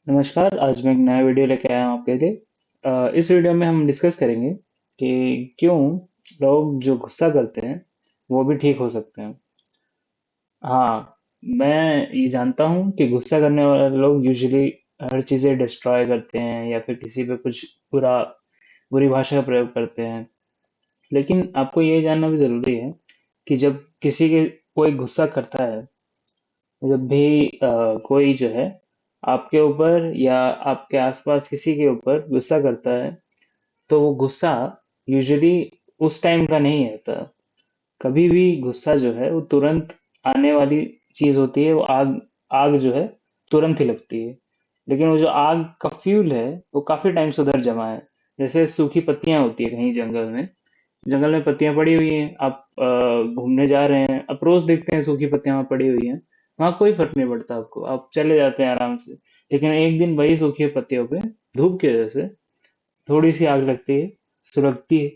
नमस्कार। आज मैं एक नया वीडियो लेके आया हूँ आपके लिए। इस वीडियो में हम डिस्कस करेंगे कि क्यों लोग जो गुस्सा करते हैं वो भी ठीक हो सकते हैं। हाँ, मैं ये जानता हूँ कि गुस्सा करने वाले लोग यूजुअली हर चीज़ें डिस्ट्रॉय करते हैं या फिर किसी पे कुछ बुरा बुरी भाषा का प्रयोग करते हैं। लेकिन आपको ये जानना भी ज़रूरी है कि जब किसी के कोई गुस्सा करता है, जब भी कोई जो है आपके ऊपर या आपके आसपास किसी के ऊपर गुस्सा करता है, तो वो गुस्सा यूजुअली उस टाइम का नहीं रहता। कभी भी गुस्सा जो है वो तुरंत आने वाली चीज होती है। वो आग आग जो है तुरंत ही लगती है। लेकिन वो जो आग का फ्यूल है वो काफी टाइम से उधर जमा है। जैसे सूखी पत्तियां होती है कहीं जंगल में पत्तियां पड़ी हुई हैं। आप घूमने जा रहे हैं, आप रोज देखते हैं सूखी पत्तियां वहां पड़ी हुई हैं। वहां कोई फर्क नहीं पड़ता आपको, आप चले जाते हैं आराम से। लेकिन एक दिन वही सूखी पत्तियों पे धूप की वजह से थोड़ी सी आग लगती है, सुलगती है।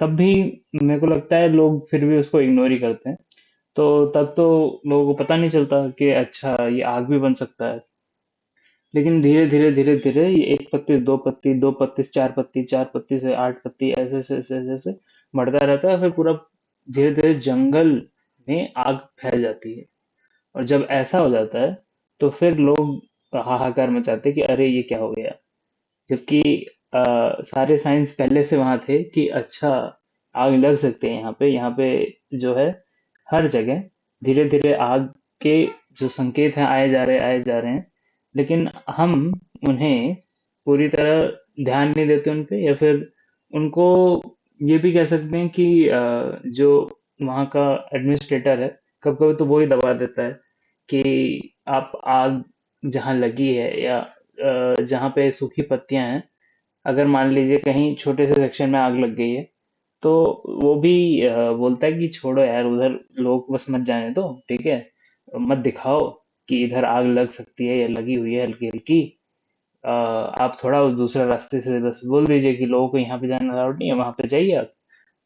तब भी मेरे को लगता है लोग फिर भी उसको इग्नोर ही करते हैं। तो तब तो लोगों को पता नहीं चलता कि अच्छा ये आग भी बन सकता है। लेकिन धीरे धीरे धीरे धीरे ये एक पत्ती, दो पत्ती, दो पत्ती से चार पत्ती, चार पत्ती से आठ पत्ती, ऐसे ऐसे ऐसे ऐसे ऐसे बढ़ता रहता है। फिर पूरा धीरे धीरे जंगल में आग फैल जाती है। और जब ऐसा हो जाता है तो फिर लोग हाहाकार मचाते हैं कि अरे ये क्या हो गया। जबकि सारे साइंस पहले से वहां थे कि अच्छा आग लग सकते हैं यहाँ पे जो है हर जगह धीरे धीरे आग के जो संकेत हैं आए जा रहे हैं। लेकिन हम उन्हें पूरी तरह ध्यान नहीं देते उन पे, या फिर उनको ये भी कह सकते हैं कि जो वहाँ का एडमिनिस्ट्रेटर है कभी कभी तो वो ही दबा देता है कि आप आग जहाँ लगी है या जहाँ पे सूखी पत्तियां हैं, अगर मान लीजिए कहीं छोटे से सेक्शन में आग लग गई है, तो वो भी बोलता है कि छोड़ो यार, उधर लोग बस मत जाने दो, ठीक है। मत दिखाओ कि इधर आग लग सकती है या लगी हुई है हल्की हल्की। आप थोड़ा उस दूसरे रास्ते से बस बोल दीजिए कि लोगों को यहाँ पे जाना अलाउड नहीं है, वहां पे जाइए आप।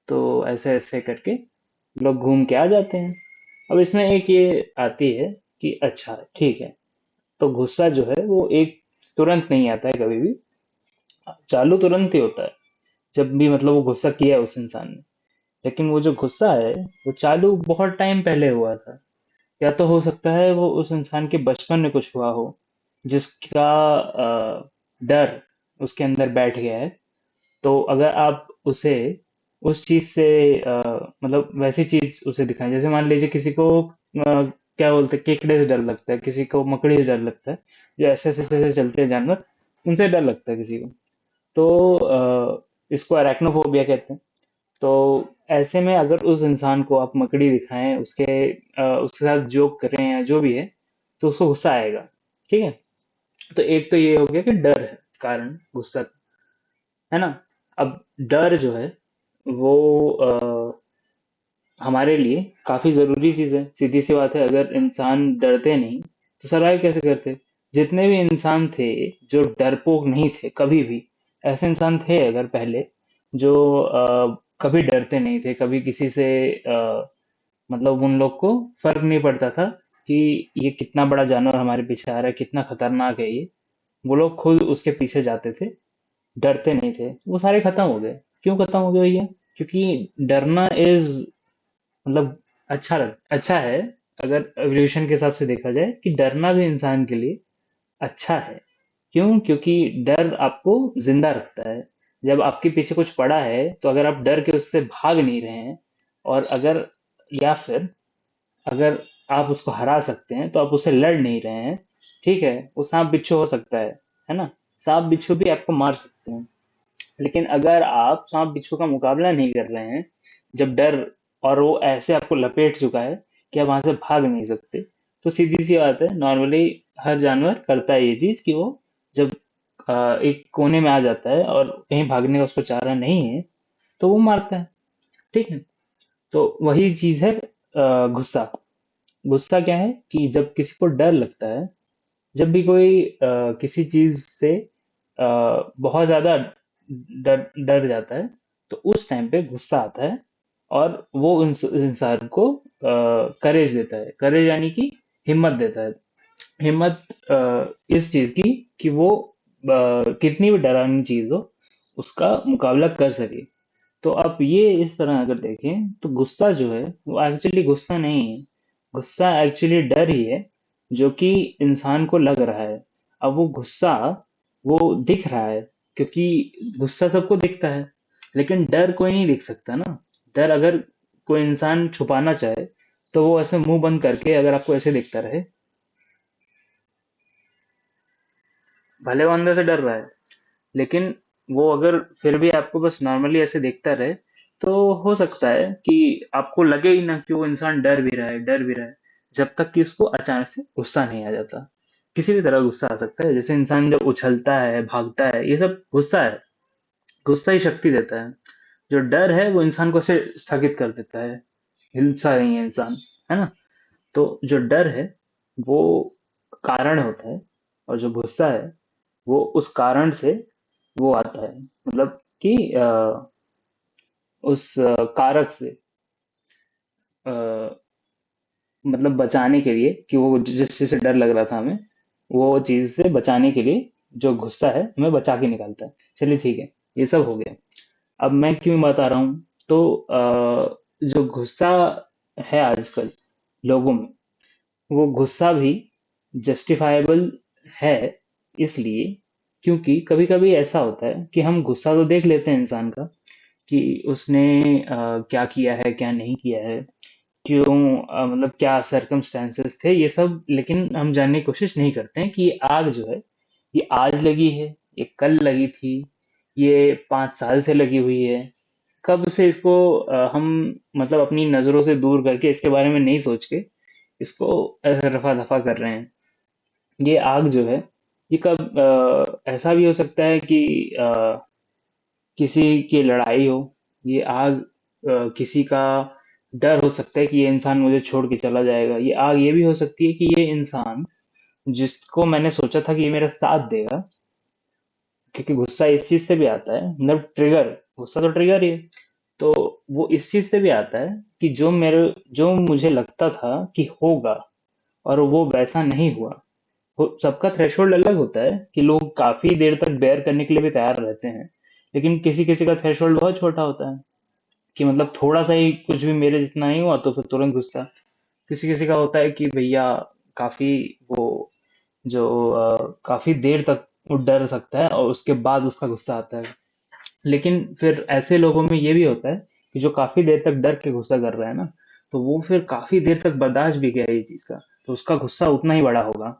तो ऐसे ऐसे करके लोग घूम के आ जाते हैं। अब इसमें एक ये आती है कि अच्छा ठीक है, तो गुस्सा जो है वो एक तुरंत नहीं आता है कभी भी। चालू तुरंत ही होता है जब भी मतलब वो गुस्सा किया है उस इंसान ने। लेकिन वो जो गुस्सा है वो चालू बहुत टाइम पहले हुआ था। या तो हो सकता है वो उस इंसान के बचपन में कुछ हुआ हो जिसका डर उसके अंदर बैठ गया है। तो अगर आप उसे उस चीज से मतलब वैसी चीज उसे दिखाएं, जैसे मान लीजिए किसी को क्या बोलते हैं, केकड़े से डर लगता है, किसी को मकड़ी से डर लगता है। जो ऐसे ऐसे ऐसे चलते हैं जानवर, उनसे डर लगता है किसी को। तो इसको अरेक्नोफोबिया कहते हैं। तो ऐसे में अगर उस इंसान को आप मकड़ी दिखाएं, उसके साथ जोक करें या जो भी है, तो उसको गुस्सा आएगा। ठीक है। तो एक तो ये हो गया कि डर है कारण गुस्सा का, है ना। अब डर जो है वो हमारे लिए काफी जरूरी चीज है। सीधी सी बात है, अगर इंसान डरते नहीं तो सरवाइव कैसे करते। जितने भी इंसान थे जो डरपोक नहीं थे कभी भी, ऐसे इंसान थे अगर पहले जो कभी डरते नहीं थे, कभी किसी से मतलब उन लोग को फर्क नहीं पड़ता था कि ये कितना बड़ा जानवर हमारे पीछे आ रहा है, कितना खतरनाक है ये। वो लोग खुद उसके पीछे जाते थे, डरते नहीं थे। वो सारे खत्म हो गए। क्यों खत्म हो गए भैया? क्योंकि डरना इज मतलब अच्छा है। अगर एवोल्यूशन के हिसाब से देखा जाए कि डरना भी इंसान के लिए अच्छा है। क्यों? क्योंकि डर आपको जिंदा रखता है। जब आपके पीछे कुछ पड़ा है तो अगर आप डर के उससे भाग नहीं रहे हैं, और अगर या फिर अगर आप उसको हरा सकते हैं तो आप उससे लड़ नहीं रहे हैं, ठीक है। वो सांप बिच्छू हो सकता है ना। सांप बिच्छू भी आपको मार सकते हैं। लेकिन अगर आप सांप बिच्छू का मुकाबला नहीं कर रहे हैं, जब डर और वो ऐसे आपको लपेट चुका है कि आप वहां से भाग नहीं सकते, तो सीधी सी बात है, नॉर्मली हर जानवर करता है ये चीज कि वो जब एक कोने में आ जाता है और कहीं भागने का उसको चारा नहीं है, तो वो मारता है। ठीक है। तो वही चीज है गुस्सा। गुस्सा क्या है कि जब किसी को डर लगता है, जब भी कोई किसी चीज से बहुत ज्यादा डर डर जाता है, तो उस टाइम पे गुस्सा आता है। और वो इंसान को करेज देता है। करेज यानी कि हिम्मत देता है। हिम्मत इस चीज की कि वो कितनी भी डरावनी चीज हो उसका मुकाबला कर सके। तो आप ये इस तरह अगर देखें तो गुस्सा जो है वो एक्चुअली गुस्सा नहीं है। गुस्सा एक्चुअली डर ही है जो कि इंसान को लग रहा है। अब वो गुस्सा वो दिख रहा है क्योंकि गुस्सा सबको दिखता है, लेकिन डर कोई नहीं दिख सकता ना। डर अगर कोई इंसान छुपाना चाहे तो वो ऐसे मुंह बंद करके अगर आपको ऐसे देखता रहे, भले वो अंदर से डर रहा है, लेकिन वो अगर फिर भी आपको बस नॉर्मली ऐसे देखता रहे तो हो सकता है कि आपको लगे ही ना कि वो इंसान डर भी रहा है, डर भी रहा है, जब तक कि उसको अचानक से गुस्सा नहीं आ जाता। किसी भी तरह गुस्सा आ सकता है, जैसे इंसान जब उछलता है, भागता है, ये सब गुस्सा है। गुस्सा ही शक्ति देता है। जो डर है वो इंसान को ऐसे स्थगित कर देता है, हिलसा नहीं है इंसान, है ना। तो जो डर है वो कारण होता है, और जो गुस्सा है वो उस कारण से वो आता है, मतलब कि उस कारक से, अ, मतलब बचाने के लिए, कि वो जिस चीज से डर लग रहा था हमें, वो चीज से बचाने के लिए जो गुस्सा है हमें बचा के निकालता है। चलिए ठीक है, ये सब हो गया। अब मैं क्यों बता रहा हूँ, तो जो गुस्सा है आजकल लोगों में, वो गुस्सा भी जस्टिफाएबल है, इसलिए क्योंकि कभी कभी ऐसा होता है कि हम गुस्सा तो देख लेते हैं इंसान का, कि उसने क्या किया है, क्या नहीं किया है, क्यों, मतलब क्या सरकमस्टेंसेस थे ये सब, लेकिन हम जानने की कोशिश नहीं करते हैं कि ये आग जो है, ये आज लगी है, ये कल लगी थी, ये 5 साल से लगी हुई है, कब से इसको हम मतलब अपनी नजरों से दूर करके इसके बारे में नहीं सोच के इसको रफा दफा कर रहे हैं। ये आग जो है, ये कब ऐसा भी हो सकता है कि किसी की लड़ाई हो, ये आग किसी का डर हो सकता है कि ये इंसान मुझे छोड़ के चला जाएगा। ये आग ये भी हो सकती है कि ये इंसान जिसको मैंने सोचा था कि ये मेरा साथ देगा, क्योंकि गुस्सा इस चीज से भी आता है, मतलब ट्रिगर, गुस्सा तो ट्रिगर ही है। तो वो इस चीज से भी आता है कि जो मुझे लगता था कि होगा और वो वैसा नहीं हुआ। सबका थ्रेशोल्ड अलग होता है कि लोग काफी देर तक बेयर करने के लिए भी तैयार रहते हैं, लेकिन किसी किसी का थ्रेशोल्ड बहुत छोटा होता है, कि मतलब थोड़ा सा ही कुछ भी मेरे जितना ही हुआ तो फिर तुरंत गुस्सा। किसी किसी का होता है कि भैया काफी वो जो काफी देर तक वो डर सकता है और उसके बाद उसका गुस्सा आता है। लेकिन फिर ऐसे लोगों में ये भी होता है कि जो काफी देर तक डर के गुस्सा कर रहा है ना, तो वो फिर काफी देर तक बर्दाश्त भी किया ये चीज का, तो उसका गुस्सा उतना ही बड़ा होगा।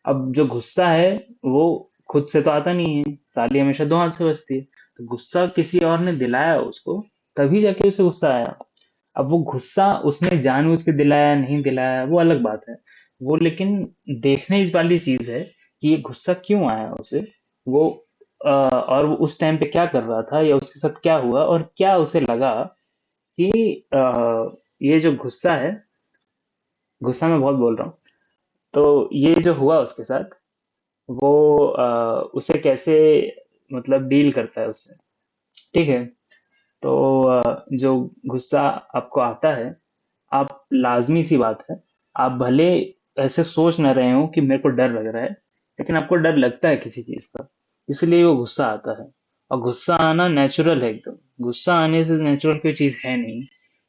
अब जो गुस्सा है वो खुद से तो आता नहीं है, ताली हमेशा दो हाथ से बजती है। तो गुस्सा किसी और ने दिलाया उसको, तभी जाके उसे गुस्सा आया। अब वो गुस्सा उसने जानबूझ के दिलाया नहीं दिलाया वो अलग बात है, वो लेकिन देखने वाली चीज है कि ये गुस्सा क्यों आया उसे। वो और वो उस टाइम पे क्या कर रहा था, या उसके साथ क्या हुआ और क्या उसे लगा कि ये जो गुस्सा है, गुस्सा मैं बहुत बोल रहा हूँ, तो ये जो हुआ उसके साथ, वो उसे कैसे मतलब डील करता है उससे। ठीक है। तो जो गुस्सा आपको आता है, आप लाजमी सी बात है, आप भले ऐसे सोच ना रहे हो कि मेरे को डर लग रहा है, लेकिन आपको डर लगता है किसी चीज का, इसलिए वो गुस्सा आता है। और गुस्सा आना नेचुरल है एकदम। गुस्सा आने से नेचुरल कोई चीज है नहीं,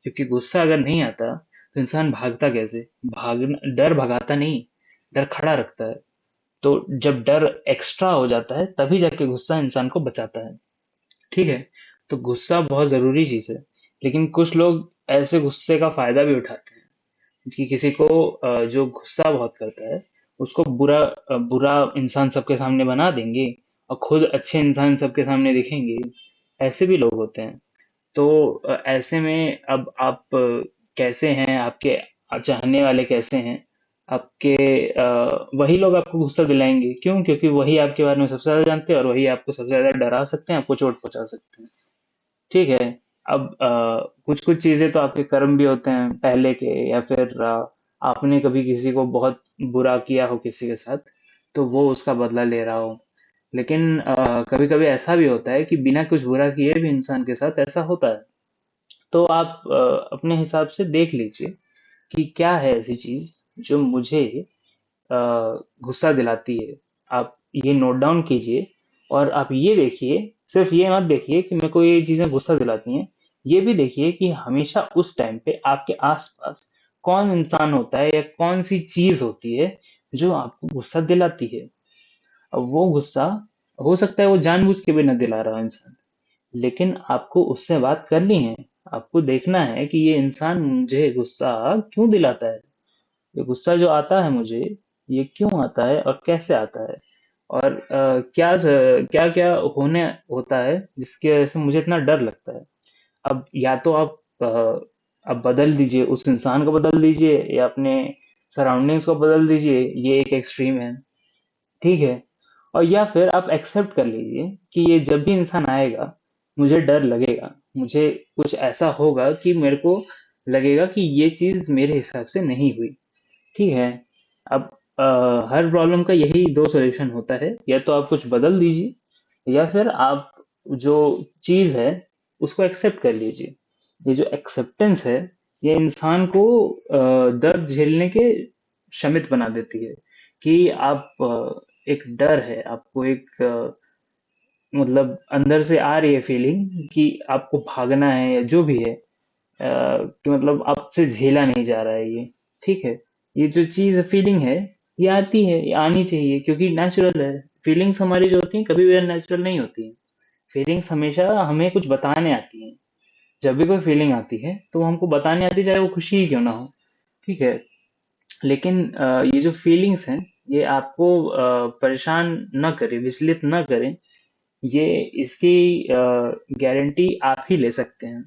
क्योंकि गुस्सा अगर नहीं आता तो इंसान भागता कैसे। भागना, डर भगाता नहीं, डर खड़ा रखता है। तो जब डर एक्स्ट्रा हो जाता है तभी जाके गुस्सा इंसान को बचाता है। ठीक है। तो गुस्सा बहुत जरूरी चीज है, लेकिन कुछ लोग ऐसे गुस्से का फायदा भी उठाते हैं कि किसी को जो गुस्सा बहुत करता है उसको बुरा इंसान सबके सामने बना देंगे और खुद अच्छे इंसान सबके सामने दिखेंगे। ऐसे भी लोग होते हैं। तो ऐसे में अब आप कैसे हैं, आपके चाहने वाले कैसे हैं, आपके वही लोग आपको गुस्सा दिलाएंगे। क्यों? क्योंकि वही आपके बारे में सबसे ज्यादा जानते हैं और वही आपको सबसे ज्यादा डरा सकते हैं, आपको चोट पहुंचा सकते हैं। ठीक है। अब कुछ कुछ चीजें तो आपके कर्म भी होते हैं पहले के, या फिर आपने कभी किसी को बहुत बुरा किया हो किसी के साथ, तो वो उसका बदला ले रहा हो। लेकिन कभी कभी ऐसा भी होता है कि बिना कुछ बुरा किए भी इंसान के साथ ऐसा होता है। तो आप अपने हिसाब से देख लीजिए कि क्या है ऐसी चीज जो मुझे अ, गुस्सा दिलाती है। आप ये नोट डाउन कीजिए और आप ये देखिए, सिर्फ ये मत देखिए कि मेरे को ये चीजें गुस्सा दिलाती हैं, ये भी देखिए कि हमेशा उस टाइम पे आपके आसपास कौन इंसान होता है या कौन सी चीज होती है जो आपको गुस्सा दिलाती है। अब वो गुस्सा हो सकता है वो जानबूझ के भी न दिला रहा हो इंसान, लेकिन आपको उससे बात करनी है। आपको देखना है कि ये इंसान मुझे गुस्सा क्यों दिलाता है, ये गुस्सा जो आता है मुझे, ये क्यों आता है और कैसे आता है, और क्या क्या होने होता है जिसकी वजह से मुझे इतना डर लगता है। अब या तो आप बदल दीजिए, उस इंसान को बदल दीजिए या अपने सराउंडिंग्स को बदल दीजिए, ये एक एक्सट्रीम है, ठीक है। और या फिर आप एक्सेप्ट कर लीजिए कि ये जब भी इंसान आएगा मुझे डर लगेगा, मुझे कुछ ऐसा होगा कि मेरे को लगेगा कि ये चीज मेरे हिसाब से नहीं हुई, ठीक है। अब हर प्रॉब्लम का यही दो सॉल्यूशन होता है, या तो आप कुछ बदल दीजिए या फिर आप जो चीज है उसको एक्सेप्ट कर लीजिए। ये जो एक्सेप्टेंस है, ये इंसान को दर्द झेलने के शमित बना देती है। कि आप एक डर है आपको, एक मतलब अंदर से आ रही है फीलिंग कि आपको भागना है या जो भी है, कि मतलब आपसे झेला नहीं जा रहा है ये, ठीक है। ये जो चीज फीलिंग है, ये आती है, ये आनी चाहिए क्योंकि नेचुरल है। फीलिंग्स हमारी जो होती हैं कभी भी अननेचुरल नहीं होती हैं। फीलिंग्स हमेशा हमें कुछ बताने आती हैं। जब भी कोई फीलिंग आती है तो वो हमको बताने आती है, चाहे वो खुशी ही क्यों ना हो, ठीक है। लेकिन ये जो फीलिंग्स हैं, ये आपको परेशान न करें, विचलित न करें। ये इसकी गारंटी आप ही ले सकते हैं,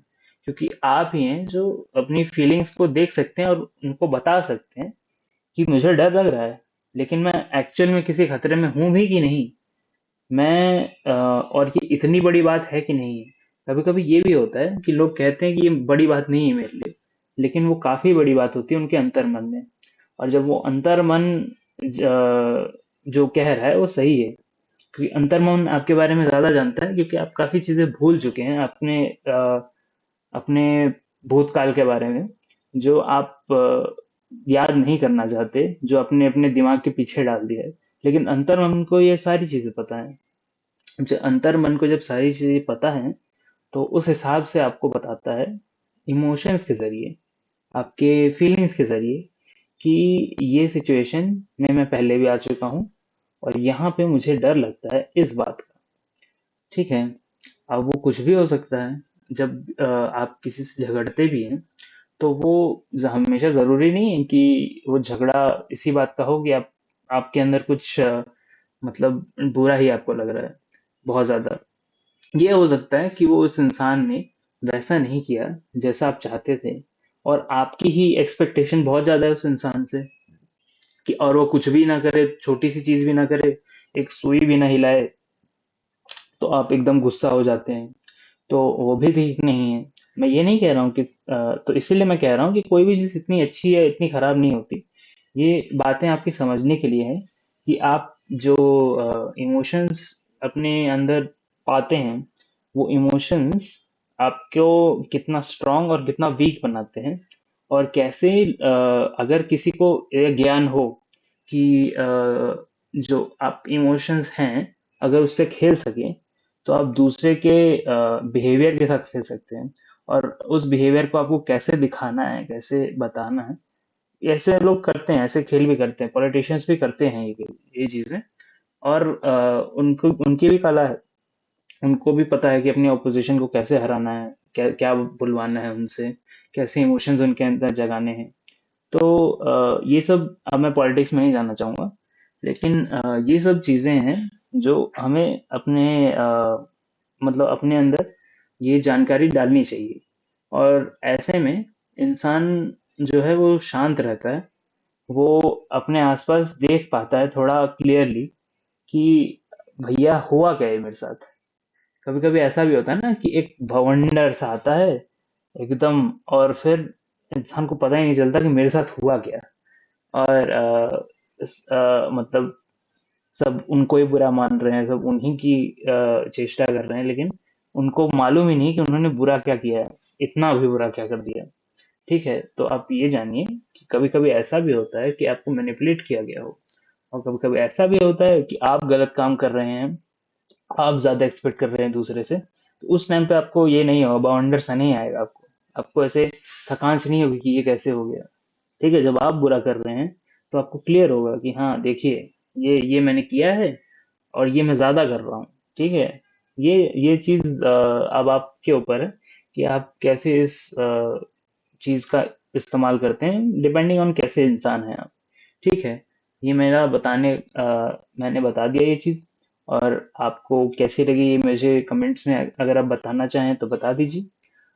क्योंकि आप ही हैं जो अपनी फीलिंग्स को देख सकते हैं और उनको बता सकते हैं कि मुझे डर लग रहा है, लेकिन मैं एक्चुअल में किसी खतरे में हूं भी कि नहीं। मैं और ये इतनी बड़ी बात है कि नहीं है। कभी कभी ये भी होता है कि लोग कहते हैं कि ये बड़ी बात नहीं है मेरे लिए, लेकिन वो काफी बड़ी बात होती है उनके अंतर्मन में। और जब वो अंतर्मन जो कह रहा है वो सही है, क्योंकि अंतर्मन आपके बारे में ज्यादा जानता है, क्योंकि आप काफी चीजें भूल चुके हैं अपने भूतकाल के बारे में, जो आप याद नहीं करना चाहते, जो अपने अपने दिमाग के पीछे डाल दिया है। लेकिन अंतर्मन को ये सारी चीजें पता है। जब अंतर्मन को जब सारी चीजें पता है, तो उस हिसाब से आपको बताता है, इमोशंस के जरिए, आपके फीलिंग्स के जरिए, कि ये सिचुएशन में मैं पहले भी आ चुका हूँ और यहाँ पे मुझे डर लगता है इस बात का, ठीक है। अब वो कुछ भी हो सकता है। जब आप किसी से झगड़ते भी हैं, तो वो हमेशा जरूरी नहीं है कि वो झगड़ा इसी बात का हो कि आप आपके अंदर कुछ मतलब बुरा ही आपको लग रहा है बहुत ज्यादा। ये हो सकता है कि वो उस इंसान ने वैसा नहीं किया जैसा आप चाहते थे, और आपकी ही एक्सपेक्टेशन बहुत ज्यादा है उस इंसान से, कि और वो कुछ भी ना करे, छोटी सी चीज भी ना करे, एक सुई भी ना हिलाए, तो आप एकदम गुस्सा हो जाते हैं। तो वो भी ठीक नहीं है। मैं ये नहीं कह रहा हूँ कि तो इसीलिए मैं कह रहा हूँ कि कोई भी चीज़ इतनी अच्छी है, इतनी खराब नहीं होती। ये बातें आपकी समझने के लिए है कि आप जो इमोशंस अपने अंदर पाते हैं, वो इमोशंस आपको कितना स्ट्रांग और कितना वीक बनाते हैं। और कैसे अगर किसी को ये ज्ञान हो कि जो आप इमोशंस हैं, अगर उससे खेल सके, तो आप दूसरे के बिहेवियर के साथ खेल सकते हैं। और उस बिहेवियर को आपको कैसे दिखाना है, कैसे बताना है, ऐसे लोग करते हैं, ऐसे खेल भी करते हैं, पॉलिटिशियंस भी करते हैं ये चीजें। और उनको उनकी भी कला है, उनको भी पता है कि अपनी ऑपोजिशन को कैसे हराना है, क्या क्या बुलवाना है उनसे, कैसे इमोशंस उनके अंदर जगाने हैं। तो ये सब, अब मैं पॉलिटिक्स में नहीं जानना चाहूंगा, लेकिन ये सब चीजें हैं जो हमें अपने मतलब अपने अंदर ये जानकारी डालनी चाहिए। और ऐसे में इंसान जो है वो शांत रहता है, वो अपने आसपास देख पाता है थोड़ा क्लियरली कि भैया हुआ क्या है मेरे साथ। कभी कभी ऐसा भी होता है ना कि एक भवंडर सा आता है एकदम, और फिर इंसान को पता ही नहीं चलता कि मेरे साथ हुआ क्या। और मतलब सब उनको ही बुरा मान रहे हैं, सब उन्हीं की चेष्टा कर रहे हैं, लेकिन उनको मालूम ही नहीं कि उन्होंने बुरा क्या किया है, इतना भी बुरा क्या कर दिया, ठीक है। तो आप ये जानिए कि कभी कभी ऐसा भी होता है कि आपको मैनिपुलेट किया गया हो, और कभी कभी ऐसा भी होता है कि आप गलत काम कर रहे हैं, आप ज़्यादा एक्सपेक्ट कर रहे हैं दूसरे से, तो उस टाइम पे आपको ये नहीं होगा, बाउंडर सा नहीं आएगा आपको। आपको ऐसे थकान सी नहीं होगी कि ये कैसे हो गया। ठीक है, जब आप बुरा कर रहे हैं तो आपको क्लियर होगा कि हाँ देखिए, ये मैंने किया है और ये मैं ज़्यादा कर रहा हूँ। ठीक है, ये चीज़ अब आपके ऊपर है कि आप कैसे इस चीज़ का इस्तेमाल करते हैं, डिपेंडिंग ऑन कैसे इंसान हैं आप। ठीक है, ये मेरा मैंने बता दिया ये चीज़। और आपको कैसी लगी ये मुझे कमेंट्स में अगर आप बताना चाहें तो बता दीजिए।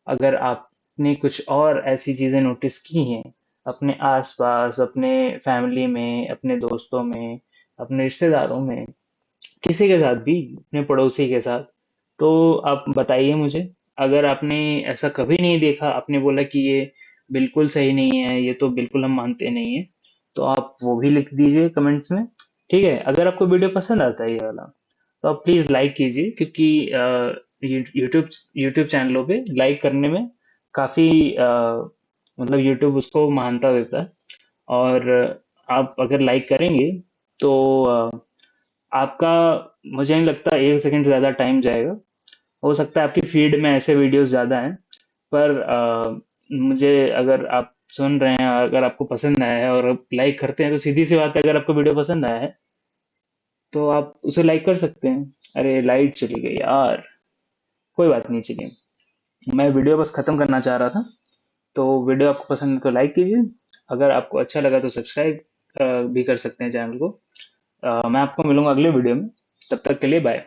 अगर आपने कुछ और ऐसी चीज़ें नोटिस की हैं अपने आसपास, अपने फैमिली में, अपने दोस्तों में, अपने रिश्तेदारों में, किसी के साथ भी, अपने पड़ोसी के साथ, तो आप बताइए मुझे। अगर आपने ऐसा कभी नहीं देखा, आपने बोला कि ये बिल्कुल सही नहीं है, ये तो बिल्कुल हम मानते नहीं है, तो आप वो भी लिख दीजिए कमेंट्स में। ठीक है, अगर आपको वीडियो पसंद आता है ये वाला, तो आप प्लीज़ लाइक कीजिए, क्योंकि यूट्यूब यूट्यूब चैनलों पे लाइक करने में काफ़ी मतलब यूट्यूब उसको मान्यता देता है। और आप अगर लाइक करेंगे तो आपका, मुझे नहीं लगता 1 सेकंड ज़्यादा टाइम जाएगा। हो सकता है आपकी फीड में ऐसे वीडियोस ज़्यादा हैं, पर मुझे, अगर आप सुन रहे हैं, अगर आपको पसंद आया है और आप लाइक करते हैं, तो सीधी सी बात है, अगर आपको वीडियो पसंद आया है तो आप उसे लाइक कर सकते हैं। अरे लाइट चली गई यार, कोई बात नहीं, चलिए। मैं वीडियो बस ख़त्म करना चाह रहा था। तो वीडियो आपको पसंद है तो लाइक कीजिए, अगर आपको अच्छा लगा तो सब्सक्राइब भी कर सकते हैं चैनल को। मैं आपको मिलूंगा अगले वीडियो में, तब तक के लिए बाय।